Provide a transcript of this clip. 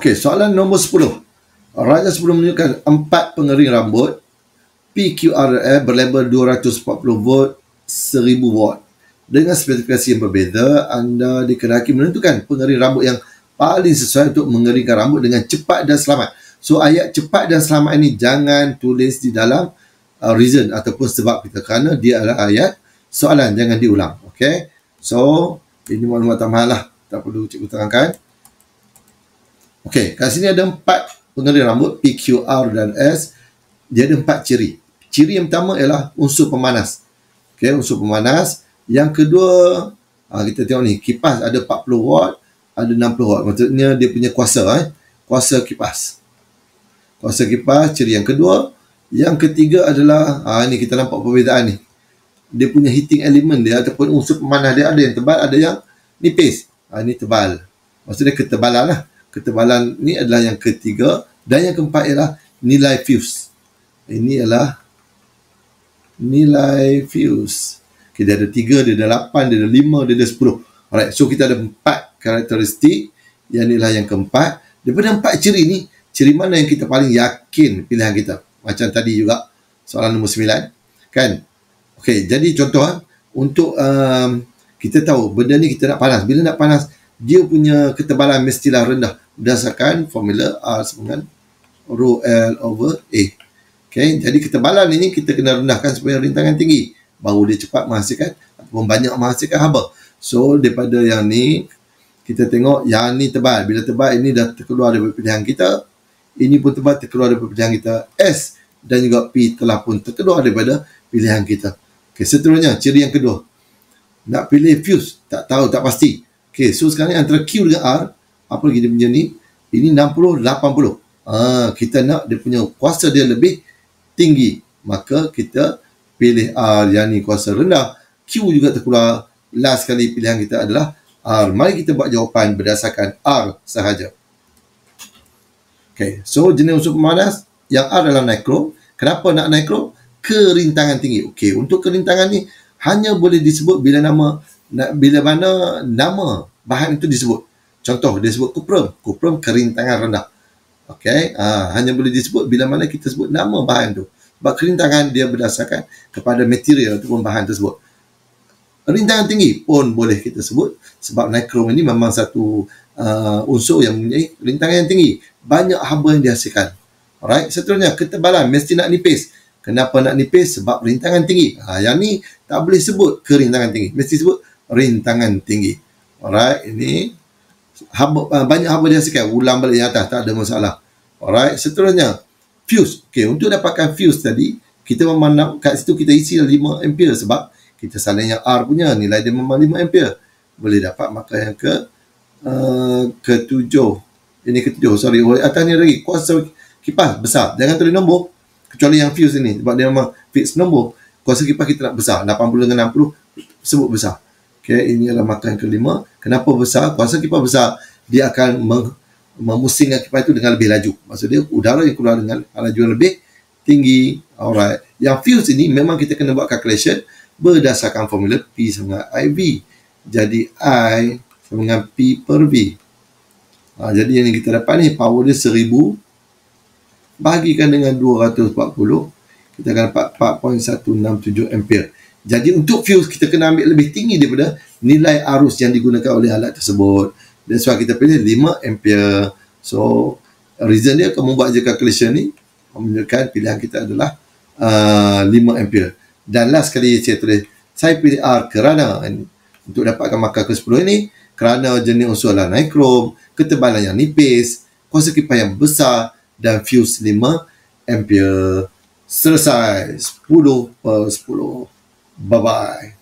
Okey, soalan nombor 10. Raja 10 menunjukkan 4 pengering rambut PQRF berlabel 240 volt 1000 watt. Dengan spesifikasi yang berbeza, anda dikehendaki menentukan pengering rambut yang paling sesuai untuk mengeringkan rambut dengan cepat dan selamat. So, ayat cepat dan selamat ini jangan tulis di dalam reason ataupun sebab kita, kerana dia adalah ayat soalan, jangan diulang. Okey. So, ini maklumat tambahan lah, tak perlu cikgu terangkan. Okey, kat sini ada 4 pengering rambut P, Q, R dan S. Dia ada 4 ciri. Ciri yang pertama ialah unsur pemanas. Okey, unsur pemanas. Yang kedua, kita tengok ni, kipas ada 40 watt, ada 60 watt. Maksudnya dia punya kuasa, kuasa kipas. Kuasa kipas, ciri yang kedua. Yang ketiga adalah, ni kita nampak perbezaan ni. Dia punya heating element dia ataupun unsur pemanas dia, ada yang tebal, ada yang nipis. Ni tebal. Maksudnya ketebalan lah. Ketebalan ni adalah yang ketiga. Dan yang keempat ialah nilai fuse. Ini adalah nilai fuse. Okay, dia ada 3, dia ada 8, dia ada 5, dia ada 10. Alright, so kita ada 4 karakteristik. Yang inilah yang keempat. Daripada 4 ciri ni, ciri mana yang kita paling yakin pilihan kita? Macam tadi juga, soalan nombor 9. Kan? Okay, jadi contoh, untuk kita tahu benda ni kita nak panas. Bila nak panas, dia punya ketebalan mestilah rendah. Berdasarkan formula R sama dengan rho L over A. Okay, jadi ketebalan ini kita kena rendahkan supaya rintangan tinggi. Baru dia cepat menghasilkan ataupun banyak menghasilkan haba. So, daripada yang ni, kita tengok yang ni tebal. Bila tebal, ini dah terkeluar daripada pilihan kita. Ini pun tebal, terkeluar daripada pilihan kita. S dan juga P telah pun terkeluar daripada pilihan kita. Okay, seterusnya, ciri yang kedua. Nak pilih fuse, tak tahu, tak pasti. Okay, so sekarang ni antara Q dengan R, apa lagi dia punya ni? Ini 60, 80. Kita nak dia punya kuasa dia lebih tinggi. Maka kita pilih R yang ni kuasa rendah. Q juga terkeluar. Last kali pilihan kita adalah R. Mari kita buat jawapan berdasarkan R sahaja. Okay, so jenis unsur pemanas yang R adalah nikrom. Kenapa nak nikrom? Kerintangan tinggi. Okay, untuk kerintangan ni hanya boleh disebut bila mana nama bahan itu disebut. Contoh, dia sebut kuprum. Kuprum kerintangan rendah. Okay, hanya boleh disebut bila mana kita sebut nama bahan tu. Sebab kerintangan dia berdasarkan kepada material ataupun bahan tersebut. Rintangan tinggi pun boleh kita sebut sebab nikrom ini memang satu unsur yang mempunyai rintangan yang tinggi. Banyak haba yang dihasilkan. Alright, seterusnya ketebalan mesti nak nipis. Kenapa nak nipis? Sebab rintangan tinggi. Yang ni tak boleh sebut kerintangan tinggi. Mesti sebut rintangan tinggi. Alright, ini banyak haba dihasilkan. Ulang balik yang atas, tak ada masalah. Alright, seterusnya fuse. Okay, untuk dapatkan fuse tadi, kita memang kat situ kita isi 5 ampere sebab kita salin yang R punya, nilai dia memang 5 ampere. Boleh dapat, maka yang ketujuh. Ini ketujuh, sorry. Atas ni lagi, kuasa kipas besar. Jangan tulis nombor, kecuali yang fuse ini. Sebab dia memang fix nombor. Kuasa kipas kita nak besar. 80 dengan 60, sebut besar. Okay, ini adalah markah yang kelima. Kenapa besar? Kuasa kipas besar, dia akan memusingkan kipas itu dengan lebih laju. Maksudnya udara yang keluar dengan laju yang lebih tinggi. Alright. Yang fuse ini memang kita kena buat calculation berdasarkan formula P sama dengan IV. Jadi I sama dengan P per V. Jadi yang kita dapat ni power dia 1000 bahagikan dengan 240, kita akan dapat 4.167 ampere. Jadi untuk fuse kita kena ambil lebih tinggi daripada nilai arus yang digunakan oleh alat tersebut. That's why kita pilih 5 ampere. So, reason dia akan membuat je calculation ni, menunjukkan pilihan kita adalah 5 ampere. Dan last kali saya tulis, saya pilih R kerana untuk dapatkan markah ke-10 ini, kerana jenis unsur adalah nikrom, ketebalan yang nipis, kuasa kipas yang besar, dan fuse 5 ampere. Selesai. 10/10. Bye-bye.